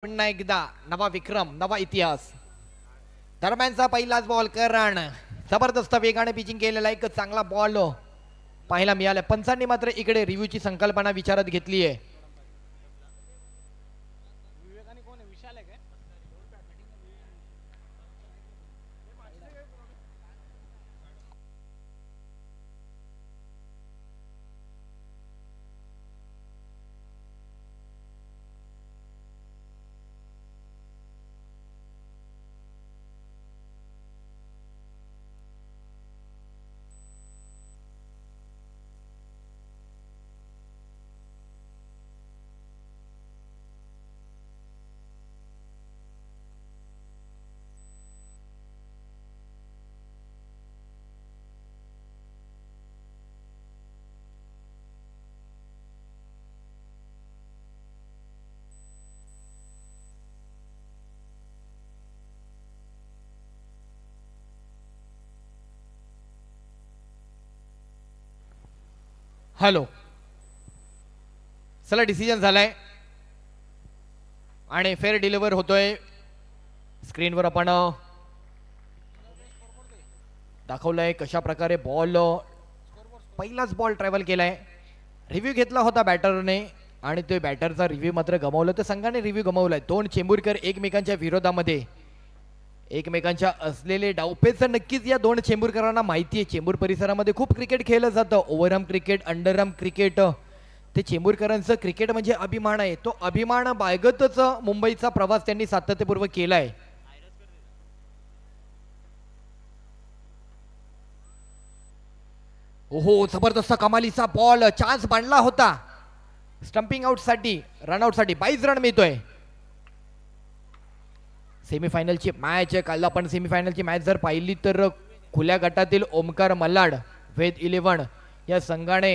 पुन्हा एकदा नवा विक्रम नवा इतिहास. दरम्यानचा पहिलाच बॉल करण जबरदस्त वेगाने पिचिंग केलेला एक चांगला बॉल पाहायला मिळाला. पंचांनी मात्र इकडे रिव्ह्यूची संकल्पना विचारात घेतली आहे. हॅलो, चला डिसिजन झालाय आणि फेअर डिलिव्हर होतोय. स्क्रीनवर आपण दाखवलंय कशा प्रकारे बॉल पहिलाच बॉल ट्रॅव्हल केलाय. रिव्ह्यू घेतला होता बॅटरने आणि तो बॅटरचा रिव्ह्यू मात्र गमावला. तर संघाने रिव्ह्यू गमावलाय. दोन चेंबूरकर एकमेकांच्या विरोधामध्ये एकमेकांच्या असलेले डावपेच नक्कीच या दोन चेंबूरकरांना माहिती आहे. चेंबूर परिसरामध्ये खूप क्रिकेट खेळलं जातं. Overarm cricket, underarm cricket. ते चेंबूरकरांचं क्रिकेट म्हणजे अभिमान आहे. तो अभिमान बाळगतच मुंबईचा प्रवास त्यांनी सातत्यपूर्वक केलाय. ओहो, जबरदस्त कमालीचा बॉल. चान्स बांधला होता स्टंपिंग आउट साठी, रनआउट साठी. 22 रन मिळतोय. सेमीफायनलची मॅच काल आपण सेमीफायनलची मॅच जर पाहिली तर खुल्या गटातील ओमकार मल्हाड वेद 11 या संघाने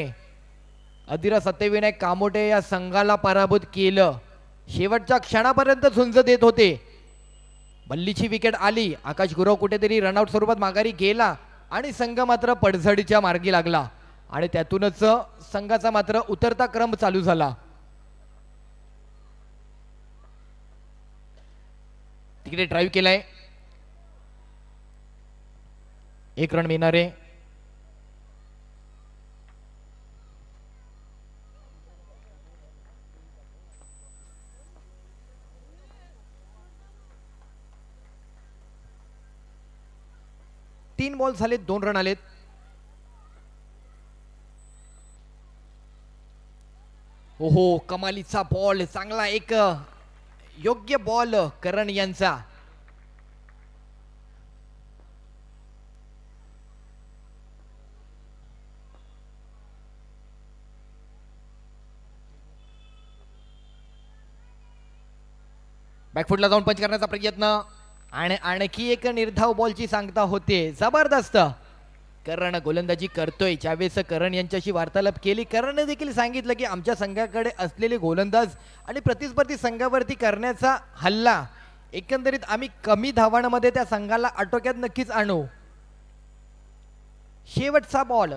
अधिरा सत्यविनायक कामोटे या संघाला पराभूत केलं. शेवटच्या क्षणापर्यंत झुंज देत होते. बल्लीची विकेट आली. आकाश गुरव कुठेतरी रनआउट स्वरूपात माघारी गेला आणि संघ मात्र पडझडीच्या मार्गी लागला आणि त्यातूनच संघाचा मात्र उतरता क्रम चालू झाला. तिकडे ड्राईव्ह केलाय. 1 रन मिळणारे. तीन बॉल झालेत, 2 रन आलेत. ओहो, कमालीचा बॉल. चांगला एक योग्य बॉल करण यांचा. बॅकफुटला जाऊन पंच करण्याचा प्रयत्न आणि आणखी एक निर्धाव बॉलची सांगता होते. जबरदस्त करण गोलंदाजी करतोय. ज्यावेळेस करण यांच्याशी वार्तालाप केली, करणने देखील सांगितलं की आमच्या संघाकडे असलेले गोलंदाज आणि प्रतिस्पर्धी संघावरती करण्याचा हल्ला एकंदरीत आम्ही कमी धावांमध्ये त्या संघाला आटोक्यात नक्कीच आणू. शेवटचा बॉल.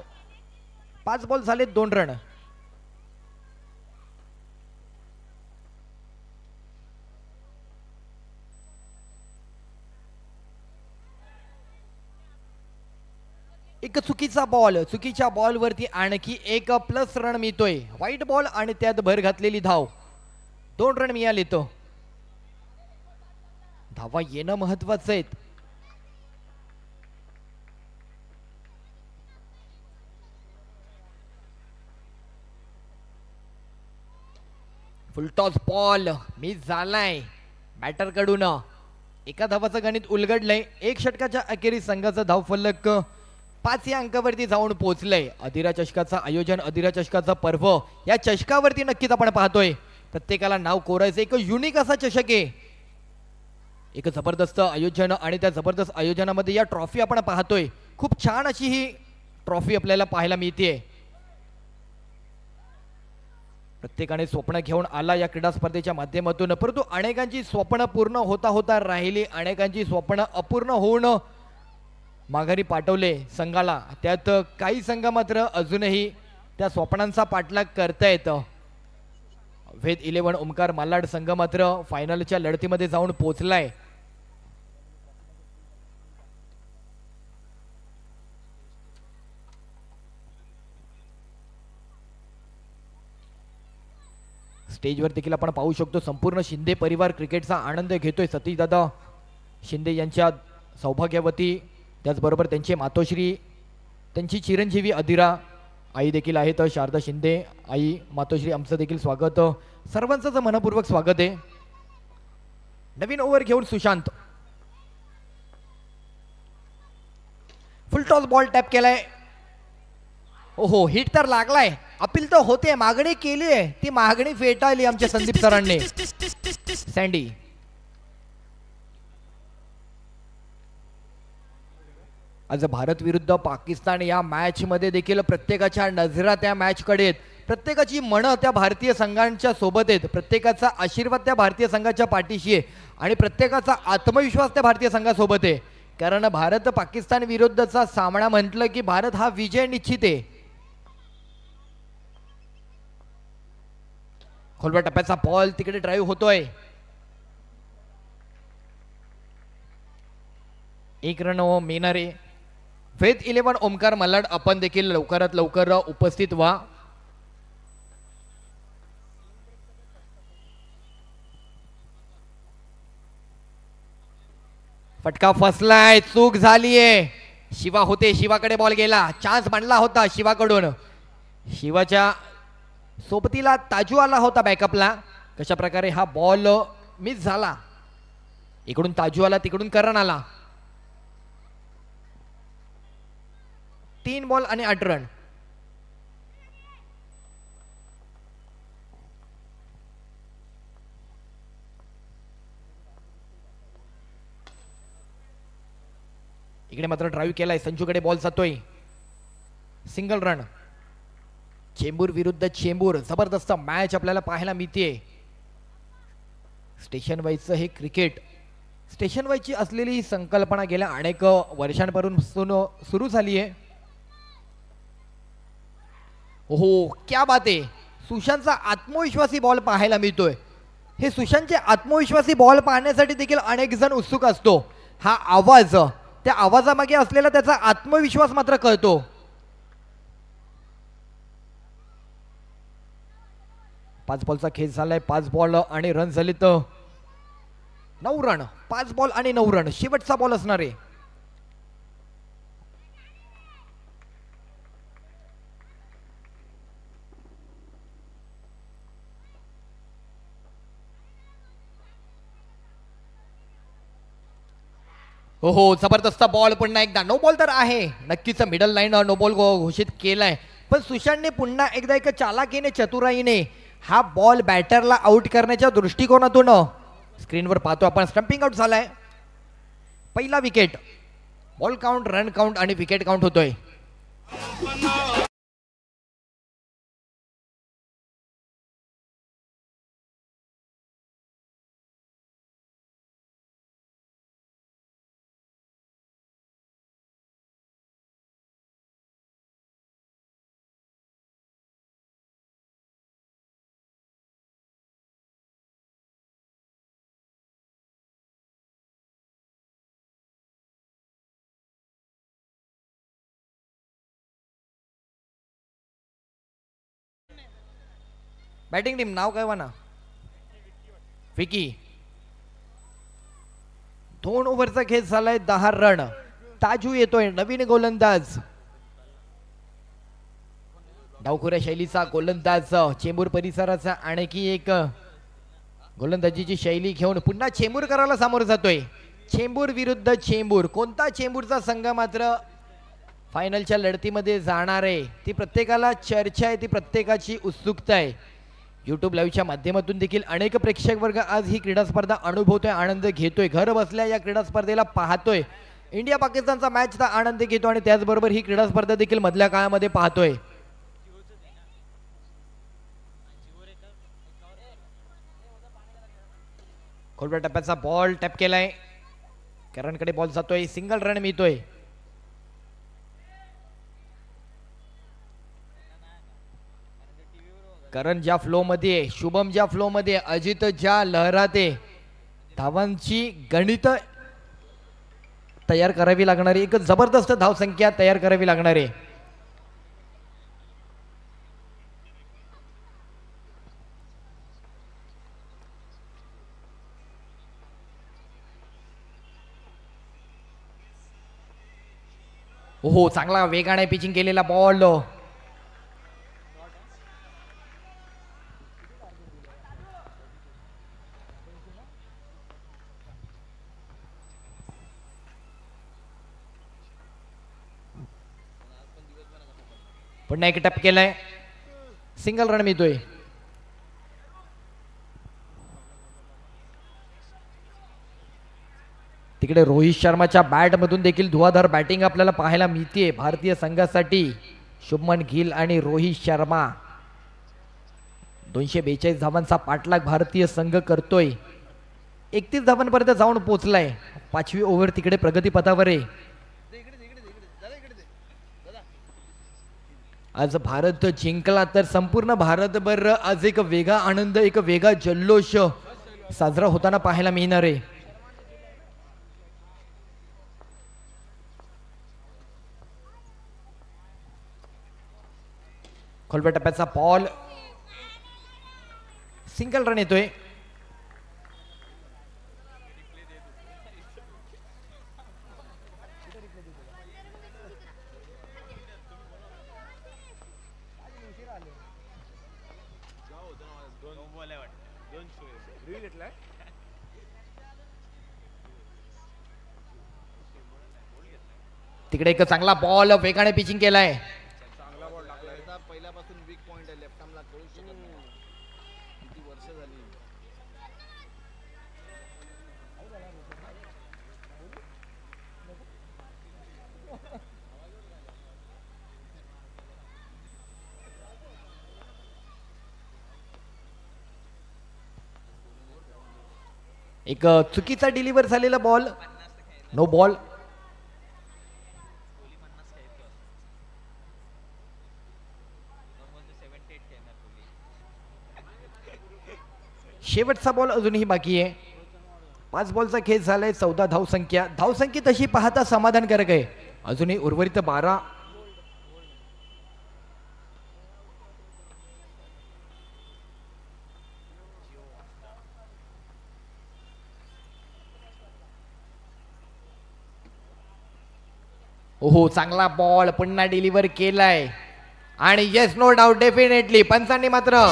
5 बॉल झाले, 2 रन. एक चुकीचा बॉल. चुकीच्या बॉल वरती आणखी एक प्लस रन मिळतोय. वाईट बॉल आणि त्यात भर घातलेली धाव. 2 रन मिळाले. तो धावा येणं महत्वाचं आहे. फुलटॉस बॉल मिस झालाय बॅटर कडून. एका धावाचं गणित उलगडलंय. 1 षटकाच्या अखेरीस संघाचा धावफलक 5 या अंकावरती जाऊन पोहोचलंय. अधिरा चषकाचं आयोजन, अधिरा चषकाचा पर्व या चषकावरती नक्कीच आपण पाहतोय. प्रत्येकाला नाव कोरायचं एक युनिक असा चषक आहे. एक जबरदस्त आयोजन आणि त्या जबरदस्त आयोजनामध्ये या ट्रॉफी आपण पाहतोय. खूप छान अशी ही ट्रॉफी आपल्याला पाहायला मिळते. प्रत्येकाने स्वप्न घेऊन आला या क्रीडा स्पर्धेच्या माध्यमातून, परंतु अनेकांची स्वप्न पूर्ण होता होता राहिली. अनेकांची स्वप्न अपूर्ण होऊन माघारी पाठवले संघाला. त्यात काही संघ मात्र अजूनही त्या स्वप्नांचा पाठलाग करतायत. वेद 11 ओमकार मालाड संघ मात्र फायनलच्या लढतीमध्ये जाऊन पोहोचलाय. स्टेजवर देखील आपण पाहू शकतो संपूर्ण शिंदे परिवार क्रिकेटचा आनंद घेतोय. सतीशदादा शिंदे यांच्या सौभाग्यवती, त्याचबरोबर त्यांचे मातोश्री, त्यांची चिरंजीवी अधिरा आई देखील आहेत शारदा शिंदे. आई मातोश्री आमचं देखील स्वागत, सर्वांचं मनपूर्वक स्वागत आहे. नवीन ओव्हर घेऊन सुशांत, फुल टॉस बॉल टॅप केलाय. ओहो, हिट तर लागलाय, अपील तर होते, मागणी केली आहे, ती मागणी फेटाळली आमच्या संदीप सरांनी. सँडी आज भारत विरुद्ध पाकिस्तान या मॅच मध्ये देखील प्रत्येकाच्या नजरा त्या मॅच कडे आहेत. प्रत्येकाची मनं त्या भारतीय संघांच्या सोबत आहेत. प्रत्येकाचा आशीर्वाद त्या भारतीय संघाच्या पाठीशी आहे आणि प्रत्येकाचा आत्मविश्वास त्या भारतीय संघासोबत आहे. कारण भारत पाकिस्तान विरुद्धचा सामना म्हटलं की भारत हा विजय निश्चित आहे. खोलवर टप्प्याचा बॉल तिकडे ड्राईव्ह होतोय. 1 रन मिळणारे. वेद 11 ओमकार मलाड आपण देखील लवकरात लवकर उपस्थित व्हा. फटका फसलाय, चूक झालीये. शिवा होते, शिवाकडे बॉल गेला, चान्स बनला होता शिवाकडून. शिवाच्या सोबतीला ताजू आला होता बॅकअपला. कशा प्रकारे हा बॉल मिस झाला. इकडून ताजू आला, तिकडून करण आला. 3 बॉल आणि 8 रन. इकडे मात्र ड्राईव्ह केलाय, संजूकडे बॉल जातोय, सिंगल रन. चेंबूर विरुद्ध चेंबूर, जबरदस्त मॅच आपल्याला पाहायला मिळते. स्टेशन वाईजचं हे क्रिकेट, स्टेशन वाईजची असलेली ही संकल्पना गेल्या अनेक वर्षांपासून सुरू झाली आहे. ओहो, क्या बात आहे. सुशांतचा आत्मविश्वासी बॉल पाहायला मिळतोय. हे सुशांतचे आत्मविश्वासी बॉल पाहण्यासाठी देखील अनेक जण उत्सुक असतो. हा आवाज, त्या आवाजामागे असलेला त्याचा आत्मविश्वास मात्र कळतो. पाच बॉलचा खेळ झालाय. 5 बॉल आणि रन झाले तर 9 रन. 5 बॉल आणि 9 रन शेवटचा बॉल असणार आहे. हो हो, जबरदस्त बॉल. पुन्हा एकदा नो बॉल तर आहे नक्कीच. मिडल लाईन नो बॉल घोषित केलाय, पण सुशांतने पुन्हा एकदा एक चालाकीने, चतुराईने हा बॉल बॅटरला आउट करण्याच्या दृष्टिकोनातून स्क्रीनवर पाहतो आपण. स्टंपिंग आउट झालाय. पहिला wicket. Ball count, run count आणि विकेट काउंट होतोय. बॅटिंग टीम नाव काय ना? विकी. 2 ओव्हरचा खेळ झालाय. 10 रन. ताजू येतोय, नवीन गोलंदाज, डावखुऱ्या शैलीचा गोलंदाज. चेंबूर परिसराचा आणखी एक गोलंदाजीची शैली घेऊन पुन्हा चेंबूरकराला सामोरं जातोय. चेंबूर विरुद्ध चेंबूर. कोणता चेंबूरचा संघ मात्र फायनलच्या लढतीमध्ये जाणार आहे, ती प्रत्येकाला चर्चा आहे, ती प्रत्येकाची उत्सुकता आहे. यूट्यूब लाईव्हच्या माध्यमातून देखील अनेक प्रेक्षक वर्ग आज ही क्रीडा स्पर्धा अनुभवतोय, आनंद घेतोय, घर बसल्या या क्रीडा स्पर्धेला पाहतोय. इंडिया पाकिस्तानचा मॅचचा आनंद घेतो आणि त्याचबरोबर ही क्रीडा स्पर्धा देखील मधल्या काळामध्ये पाहतोय. खोलवर टप्प्याचा बॉल टॅप केलाय. करणकडे बॉल जातोय, सिंगल रन मिळतोय. करण ज्या फ्लो मध्ये, शुभम ज्या फ्लो मध्ये, अजित ज्या लहराते, धावांची गणित तयार करावी लागणारी, एक जबरदस्त धावसंख्या तयार करावी लागणार आहे. हो, चांगला वेगाने पिचिंग केलेला बॉल. पुन्हा एक टप केलाय, सिंगल रन मिळतोय. तिकडे रोहित शर्माच्या बॅट मधून देखील धुवाधार बॅटिंग आपल्याला पाहायला मिळते भारतीय संघासाठी. शुभमन गिल आणि रोहित शर्मा 242 धावांचा पाठलाग भारतीय संघ करतोय. 31 धावांपर्यंत जाऊन पोहोचलाय. 5वी ओव्हर तिकडे प्रगतीपथावर आहे. आज भारत जिंकला तर संपूर्ण भारतभर आज एक वेगळा आनंद, एक वेगळा जल्लोष साजरा होताना पाहायला मिळणार आहे. खोलव्या टप्प्याचा बॉल, सिंगल रन येतोय. तिकडे एक चांगला बॉल वेगाने पिचिंग केलाय. एक चुकीचा डिलिव्हर झालेला बॉल, नो बॉल. शेवटचा बॉल अजूनही बाकी आहे. 5 बॉलचा खेळ झालाय. 14 धावसंख्या. धावसंख्या तशी पाहता समाधानकारक आहे. अजूनही उर्वरित 12. ओहो, चांगला बॉल पुन्हा डिलिव्हर केलाय आणि येस, नो डाऊट, डेफिनेटली पंचांनी मात्र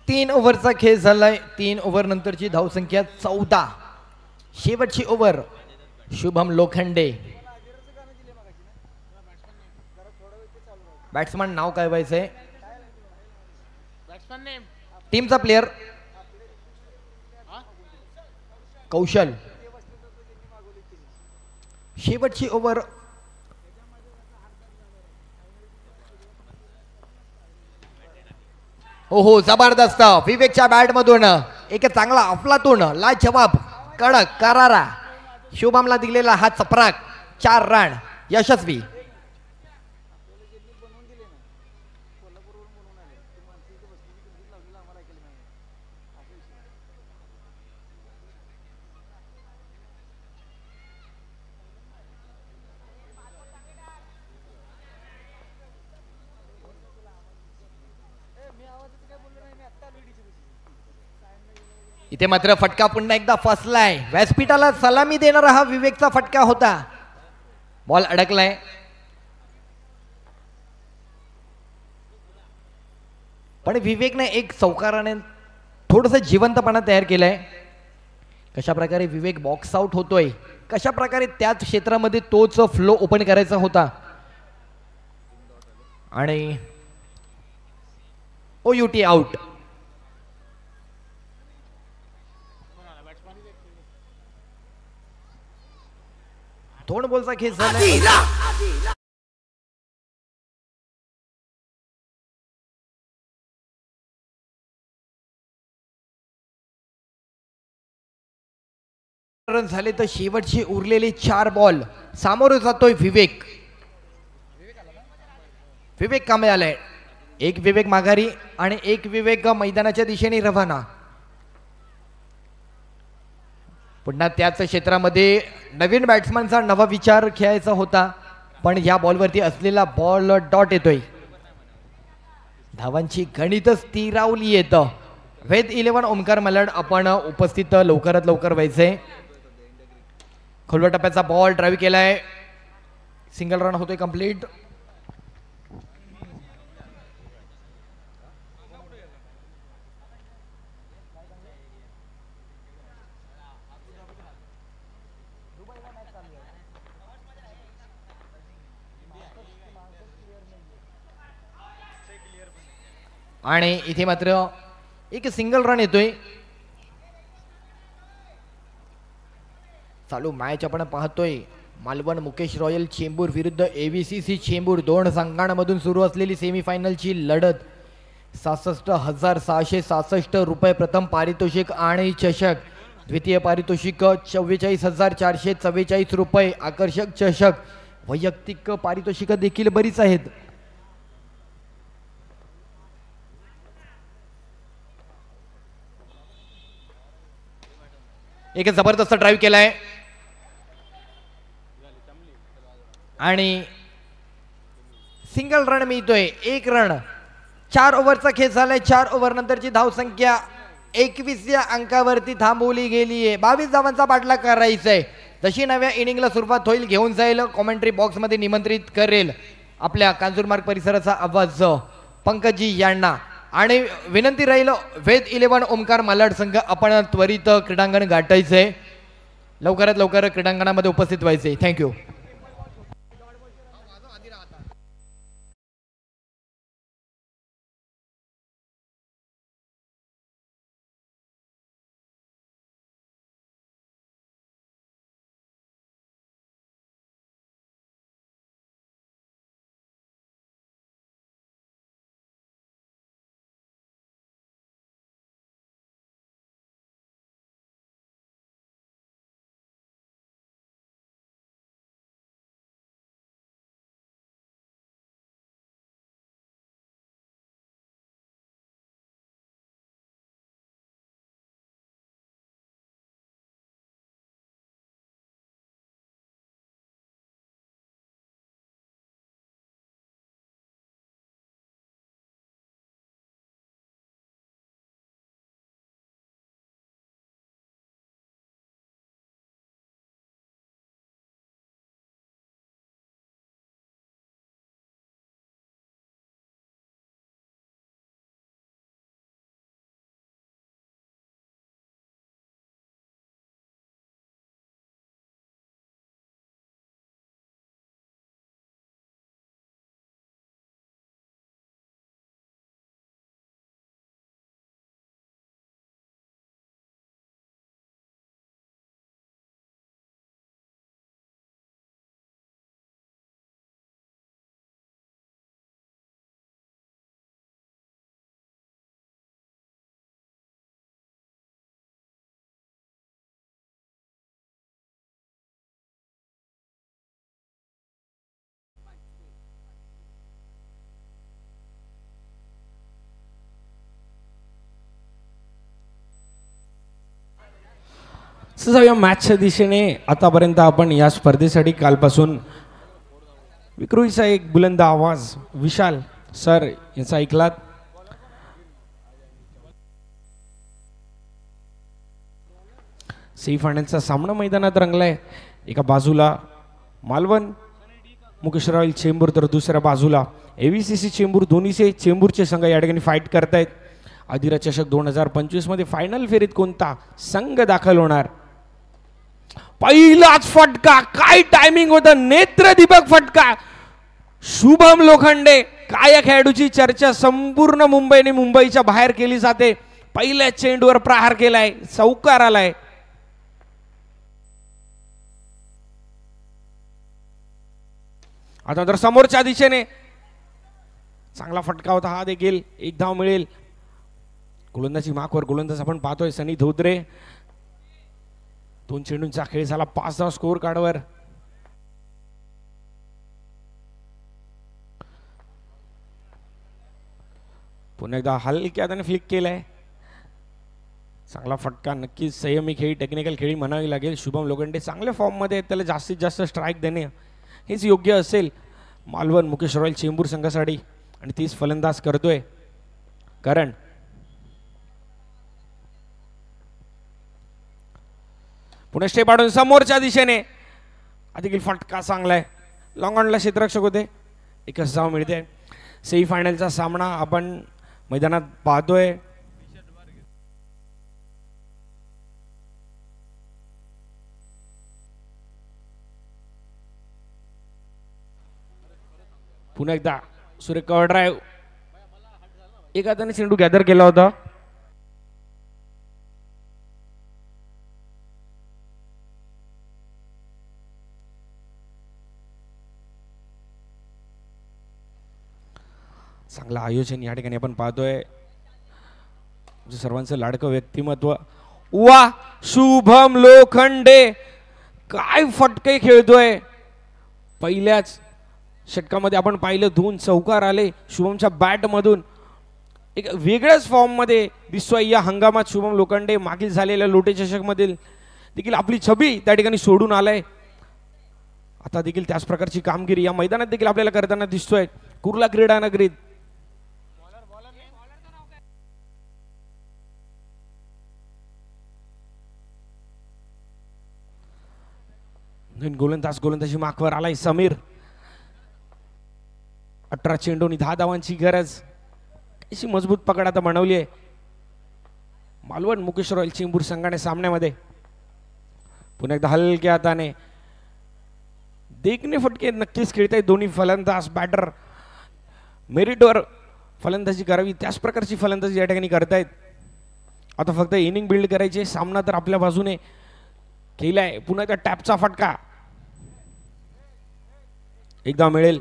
तीन ओव्हरचा खेळ झालाय. 3 ओव्हर नंतरची धावसंख्या 14. शेवटची ओव्हर. शुभम लोखंडे. बॅट्समन नाव काय व्हायचंय? टीमचा प्लेयर कौशल. शेवटची ओव्हर. ओहो, जबरदस्त विवेकच्या बॅट मधून एक चांगला अफलातून लाजवाब कडक करारा शुभमला दिलेला हा चपराक. 4 रन यशस्वी. इथे मात्र फटका पुन्हा एकदा फसलाय. व्यासपीठाला सलामी देणारा हा विवेकचा फटका होता. बॉल अडकलाय. पण विवेकने एक चौकाराने थोडस जिवंतपणा तयार केलाय. कशा प्रकारे विवेक बॉक्स आउट होतोय, कशा प्रकारे त्याच क्षेत्रामध्ये तोच फ्लो ओपन करायचा होता. आणि OUT आउट. दोन बॉलचा खेळ झाला. रन झाले तर शेवटचे उरलेले 4 बॉल सामोरे जातोय विवेक. विवेक कामे आलाय. एक विवेक माघारी आणि एक विवेक मैदानाच्या दिशेने रवाना. पुन्हा त्याच क्षेत्रामध्ये नवीन बॅट्समनचा नवा विचार खेळायचा होता, पण या बॉलवरती असलेला बॉल डॉट येतोय. धावांची गणितच स्थिरावली येतं. वेद 11 ओमकार मलड आपण उपस्थित लवकरात लवकर व्हायचंय. खोलवर टप्प्याचा बॉल ड्राईव्ह केलाय. सिंगल रन होतोय कंप्लीट. आणि इथे मात्र एक सिंगल रन येतोय. चालू मॅच आपण पाहतोय मालवण मुकेश रॉयल चेंबूर विरुद्ध AVCC चेंबूर. दोन संघांमधून सुरू असलेली सेमीफायनलची लढत. 66,667 रुपये प्रथम पारितोषिक आणि चषक. द्वितीय पारितोषिक 44,444 रुपये. आकर्षक चषक. वैयक्तिक पारितोषिक देखील बरीच आहेत. एक जबरदस्त ड्राईव्ह केलाय आणि सिंगल रन मिळतोय. 1 रन. 4 ओव्हरचा खेळ झालाय. 4 ओव्हर नंतरची धावसंख्या 21 या अंकावरती थांबवली गेली आहे. 22 धावांचा पाठलाग करायचा आहे. जशी नव्या इनिंगला सुरुवात होईल घेऊन जाईल कॉमेंट्री बॉक्समध्ये निमंत्रित करेल आपल्या कांजूरमार्ग परिसराचा आवाज पंकजी यांना. आणि विनंती राहील वेद 11 ओमकार मलाड संघ आपण त्वरित क्रीडांगण गाठायचंय. लवकरात लवकर क्रीडांगणामध्ये उपस्थित व्हायचे. थँक्यू. जाऊया मॅचच्या दिशेने. आतापर्यंत आपण या स्पर्धेसाठी कालपासून विक्रोळीचा एक बुलंद आवाज विशाल सर यांचा ऐकलात. सेमीफायनलचा सामना मैदानात रंगलाय. एका बाजूला मालवण मुकेश रॉयल चेंबूर तर दुसऱ्या बाजूला AVCC चेंबूर. दोन्हीचे चेंबूरचे संघ या ठिकाणी फाईट करतायत. आदिरा चषक 2025 मध्ये फायनल फेरीत कोणता संघ दाखल होणार. पहिलाच फटका. काय टायमिंग होता. नेत्रदीपक फटका. शुभम लोखंडे काय या खेळाडूची चर्चा संपूर्ण मुंबई आणि मुंबईच्या बाहेर केली जाते. पहिल्या चेंडूवर प्रहार केलाय, चौकार आलाय. आता तर समोरच्या दिशेने चांगला फटका होता हा देखील. एक धाव मिळेल. गोलंदाजी मार्कवर गोलंदाज आपण पाहतोय सनी धोत्रे. 2 चेंडूंचा खेळ झाला, 5 धाव स्कोर कार्डवर. पुन्हा एकदा हलक्या हाताने फ्लिक केलाय. चांगला फटका, नक्कीच संयमी खेळी, टेक्निकल खेळी म्हणावी लागेल. शुभम लोखंडे चांगल्या फॉर्म मध्ये आहेत, त्याला जास्तीत जास्त स्ट्राईक देणे हेच योग्य असेल. मालवण मुकेश रॉयल चेंबूर संघासाठी आणि 30 फलंदाज करतोय करण. पुणे स्टेप आडून समोरच्या दिशेने देखील फटका चांगलाय. लॉंग ऑनला क्षेत्ररक्षक होते. एकच धाव मिळते. सेमी फायनलचा सामना आपण मैदानात पाहतोय. पुन्हा एकदा सुरेख कव्हर ड्राईव्ह. एक हाताने चेंडू गॅदर केला होता. चांगलं आयोजन या ठिकाणी आपण पाहतोय. सर्वांचं लाडकं व्यक्तिमत्व वा शुभम लोखंडे काय फटके खेळतोय. पहिल्याच षटकामध्ये आपण पाहिलं 2 चौकार आले शुभमच्या बॅट मधून. एक वेगळ्याच फॉर्म मध्ये दिसतोय या हंगामात शुभम लोखंडे. मागील झालेल्या लोटे चषक मधील देखील आपली छबी त्या ठिकाणी सोडून आलाय. आता देखील त्याच प्रकारची कामगिरी या मैदानात देखील आपल्याला करताना दिसतोय. कुर्ला क्रीडा नगरीत गोलंदाजी माखवर आलाय समीर. 18 चेंडूंनी 10 धावांची गरज. अशी मजबूत पकड आता बनवली आहे मालवण मुकेश रॉयल चेंबूर संघाने सामन्यामध्ये. पुन्हा एकदा हलक्या हाताने देखणे फटके नक्कीच खेळतायत दोन्ही फलंदाज. बॅटर मेरिटवर फलंदाजी करावी त्याच प्रकारची फलंदाजी या ठिकाणी करतायत. आता फक्त इनिंग बिल्ड करायचे. सामना तर आपल्या बाजूने केलाय. पुन्हा एकदा टॅपचा फटका. एकदा मिळेल.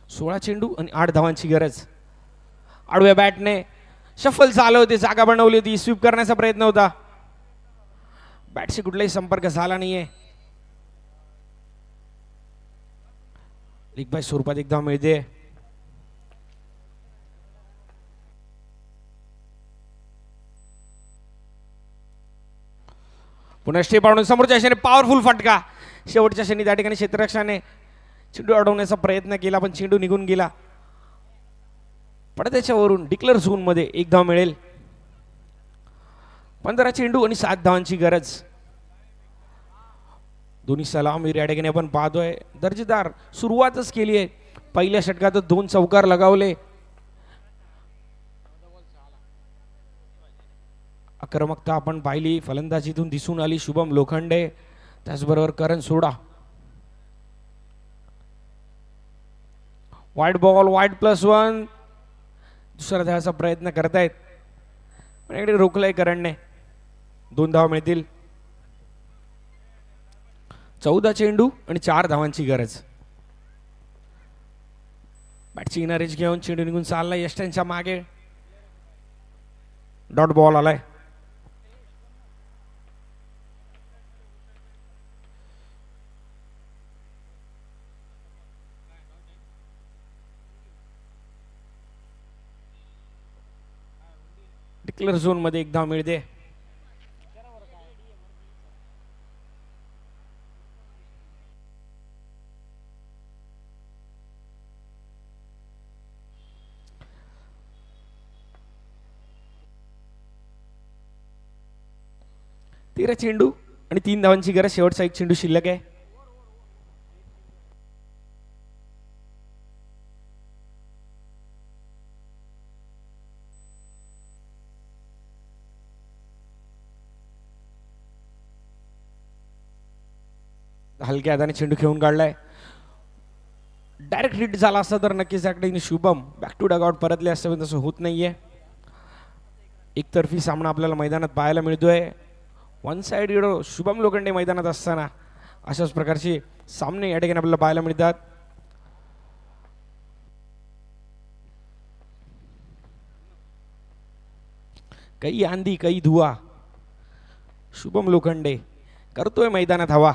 16 चेंडू आणि 8 धावांची गरज. आडव्या बॅटने शफल चालू होते, जागा बनवली होती, स्वीप करण्याचा प्रयत्न होता. बॅटशी कुठलाही संपर्क झाला नाहीये. लीग बाय स्वरूपात एकदा मिळते. पुन्हा स्टेप आणून समोरच्या क्षणी पॉवरफुल फटका. शेवटच्या क्षणी त्या ठिकाणी क्षेत्ररक्षकाने चेंडू अडवण्याचा प्रयत्न केला पण चेंडू निघून गेला. पडद्याच्यावरून डिक्लेअर झोन मध्ये एक धाव मिळेल. 15 चेंडू आणि 7 धावांची गरज. दोन्ही सलामीर या ठिकाणी आपण पाहतोय. दर्जेदार सुरुवातच केली आहे. पहिल्या षटकात 2 चौकार लगावले. आक्रमकता आपण पाहिली, फलंदाजीतून दिसून आली शुभम लोखंडे. त्याचबरोबर करण सोडा. Wide ball, wide +1. दुसरा धावाचा प्रयत्न करतायत पण इकडे रोखलाय करणने. 2 धावा मिळतील. 14 चेंडू आणि 4 धावांची गरज. बॅटची इनरेज घेऊन चेंडू निघून चाललाय यष्ट्यांच्या मागे. डॉट बॉल आलाय. डिक्लेअर झोन मध्ये एक धाव मिळते. तेरा चेंडू आणि 3 धावांची गरज. शेवटचा एक चेंडू शिल्लक आहे. हलक्या हाताने चेंडू खेळून काढलाय. डायरेक्ट हिट झाला असता तर नक्कीच या ठिकाणी शुभम बॅक टू डगआउट परतले असते, पण तसं होत नाहीये. एकतर्फी सामना आपल्याला मैदानात पाहायला मिळतोय. वन साइड शुभम लोखंडे मैदानात असताना अशाच प्रकारचे सामने या ठिकाणी आपल्याला पाहायला मिळतात. काही आंधी काही धुवा, शुभम लोखंडे करतोय मैदानात हवा.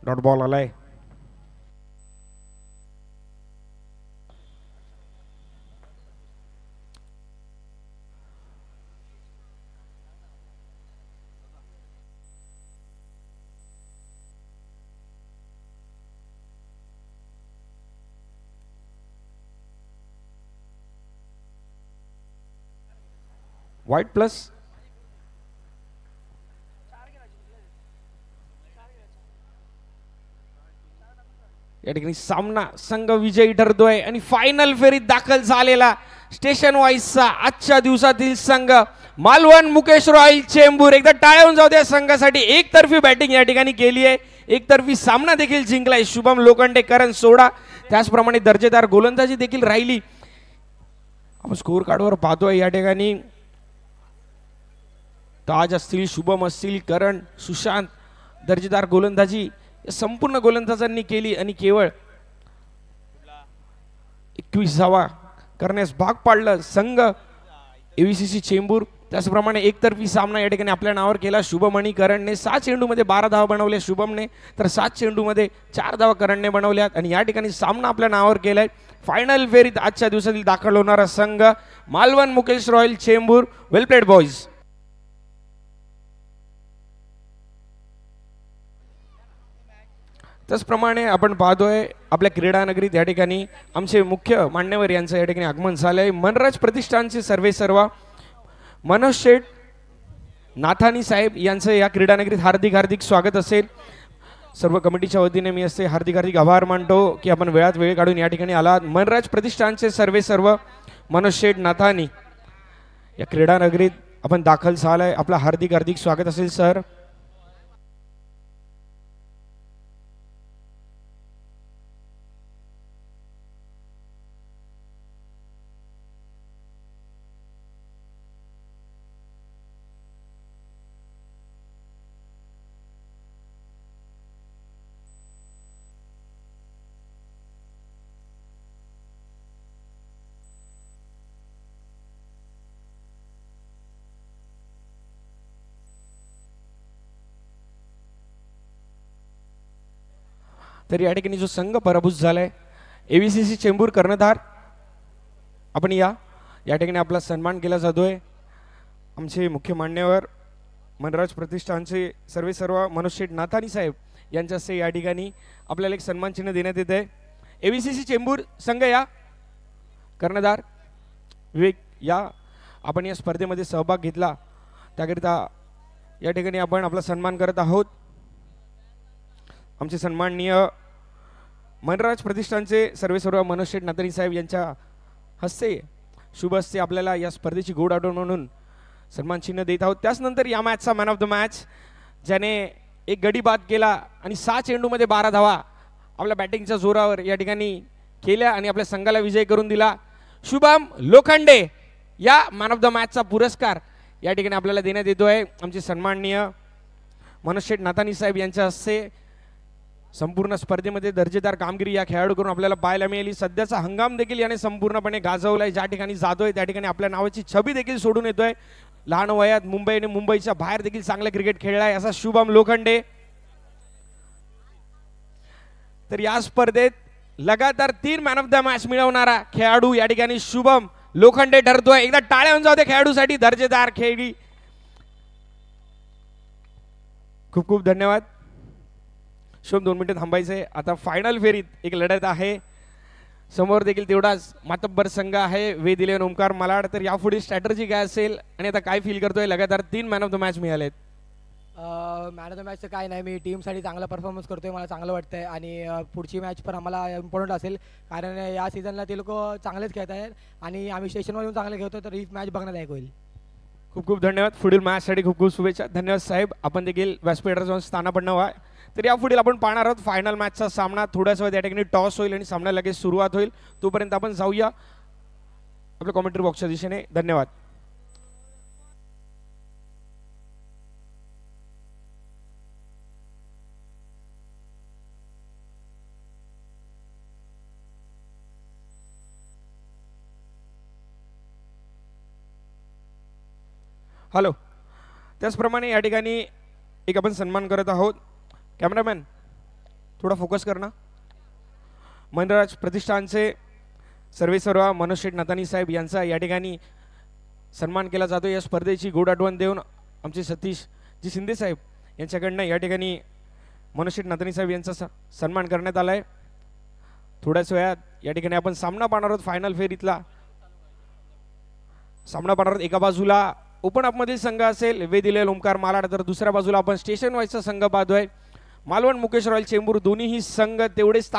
डॉट बॉल आलाय. व्हाईट प्लस या ठिकाणी सामना संघ विजयी ठरतोय आणि फायनल फेरीत दाखल झालेला स्टेशन वाईजचा आजच्या दिवसातील संघ मालवण मुकेश रॉयल चेंबूर. एकदा टाळ्या जाऊ द्या संघासाठी. एकतर्फी बॅटिंग या ठिकाणी केली आहे, एकतर्फी सामना देखील जिंकलाय शुभम लोखंडे. करण सोडा त्याचप्रमाणे दर्जेदार गोलंदाजी देखील राहिली. आपण स्कोर कार्डवर पाहतोय या ठिकाणी ताज असतील, शुभम असतील, करण, सुशांत दर्जेदार गोलंदाजी संपूर्ण गोलंदाजांनी केली आणि केवळ 21 धावा करण्यास भाग पाडलं संघ एव्हीसीसी चेंबूर. त्याचप्रमाणे एकतर्फी सामना या ठिकाणी आपल्या नावावर केला शुभम आणि करणने. 6 चेंडूमध्ये 12 धावा बनवल्या शुभमने, तर 7 चेंडूमध्ये 4 धावा करणने बनवल्यात आणि या ठिकाणी सामना आपल्या नावावर केलाय. फायनल फेरीत आजच्या दिवसातील दाखल होणारा संघ मालवण मुकेश रॉयल चेंबूर. वेल प्लेड बॉईज. त्याचप्रमाणे आपण पाहतोय आपल्या क्रीडा नगरीत या ठिकाणी आमचे मुख्य मान्यवर यांचं या ठिकाणी आगमन झालंय. मनराज प्रतिष्ठानचे सर्वेसर्वा मनोज शेठ नाथानी साहेब यांचं या क्रीडा नगरीत हार्दिक हार्दिक स्वागत असेल. सर्व कमिटीच्या वतीने मी असे हार्दिक हार्दिक आभार मानतो की आपण वेळात वेळ काढून या ठिकाणी आलात. मनराज प्रतिष्ठानचे सर्वेसर्वा मनोज शेठ नाथानी या क्रीडा नगरीत आपण दाखल झालाय. आपलं हार्दिक हार्दिक स्वागत असेल सर. तर या ठिकाणी जो संघ पराभूत झालाय एव्हीसीसी चेंबूर कर्णधार आपण या ठिकाणी आपला सन्मान केला जातोय. आमचे मुख्य मान्यवर मनराज प्रतिष्ठानचे सर्वेसर्वा मनोज शेठ नाथानी साहेब यांच्या हस्ते या ठिकाणी आपल्याला एक सन्मान चिन्ह देण्यात येत आहे. एव्हीसीसी चेंबूर संघ या कर्णधार विवेक या आपण या स्पर्धेमध्ये सहभाग घेतला त्याकरिता या ठिकाणी आपण आपला सन्मान करत आहोत. आमचे सन्माननीय मनराज प्रतिष्ठानचे सर्वेसर्वा मनोज शेठ नाथानी साहेब यांच्या हस्ते शुभ हस्ते आपल्याला या स्पर्धेची गोड आठवण म्हणून सन्मान चिन्ह देत आहोत. त्याचनंतर या मॅचचा मॅन ऑफ द मॅच ज्याने एक गडी बाद केला आणि 6 चेंडूमध्ये 12 धावा आपल्या बॅटिंगच्या जोरावर या ठिकाणी केल्या आणि आपल्या संघाला विजय करून दिला शुभम लोखंडे. या मॅन ऑफ द मॅचचा पुरस्कार या ठिकाणी आपल्याला देण्यात येतोय. आमचे सन्माननीय मनोज शेठ नाथानी साहेब यांच्या हस्ते संपूर्ण स्पर्धेमध्ये दर्जेदार कामगिरी या खेळाडूकडून आपल्याला पाहायला मिळाली. सध्याचा हंगाम देखील याने संपूर्णपणे गाजवलाय. ज्या ठिकाणी जातोय त्या ठिकाणी आपल्या नावाची छबी देखील सोडून येतोय. लहान वयात मुंबई आणि मुंबईच्या बाहेर देखील चांगले क्रिकेट खेळलाय असा शुभम लोखंडे. तर या स्पर्धेत लगातार 3 मॅन ऑफ द मॅच मिळवणारा खेळाडू या ठिकाणी शुभम लोखंडे ठरतोय. एकदा टाळ्या होऊन जाऊ दे खेळाडूसाठी. दर्जेदार खेळी. खूप खूप धन्यवाद. शुभम 2 मिनिटं थांबायचे. आता फायनल फेरीत एक लढत आहे. समोर देखील तेवढाच मातब्बर संघ आहे वेद इलेव्हन ओमकार मालाड. तर यापुढे स्ट्रॅटर्जी काय असेल आणि आता काय फील करतोय? लगातार 3 मॅन ऑफ द मॅच मिळालेत. मॅन ऑफ द मॅचचं काय नाही, मी टीमसाठी चांगला परफॉर्मन्स करतोय, मला चांगलं वाटतंय आणि पुढची मॅच पण आम्हाला इम्पॉर्टंट असेल कारण या सीझनला ते लोक चांगलेच खेळत आहेत आणि आम्ही स्टेशनवर येऊन चांगले खेळतो तर ही मॅच बघण्यालायक होईल. खूप खूप धन्यवाद. पुढील मॅचसाठी खूप खूप शुभेच्छा. धन्यवाद साहेब. आपण देखील व्यासपीठावर जाऊन स्थानापन्न व्हा. तर यापुढील आपण पाहणार आहोत फायनल मॅचचा सामना. थोड्याच वेळात या ठिकाणी टॉस होईल आणि सामना लगेच सुरुवात होईल. तोपर्यंत आपण जाऊया आपल्या कॉमेंट्री बॉक्सच्या दिशेने. धन्यवाद. हॅलो. त्याचप्रमाणे या ठिकाणी एक आपण सन्मान करत आहोत. कॅमेरामॅन थोडा फोकस कर ना. महेंद्रराज प्रतिष्ठानचे सर्वेसर्वा मनोज शेठ नातानी साहेब यांचा या ठिकाणी सन्मान केला जातो. या स्पर्धेची गोड आठवण देऊन आमचे सतीशजी शिंदे साहेब यांच्याकडनं या ठिकाणी मनोज शेठ नातानी साहेब यांचा सन्मान करण्यात आला आहे. थोड्याच वेळात या ठिकाणी आपण सामना पाहणार आहोत. फायनल फेरीतला सामना पाहणार आहोत. एका बाजूला ओपन अपमधील संघ असेल वेदिलेल ओमकार मालाड, तर दुसऱ्या बाजूला आपण स्टेशन वाईजचा संघ पाहतोय मालवण मुकेश रॉयल चेंबूर. दोन्हीही संघ तेवढेच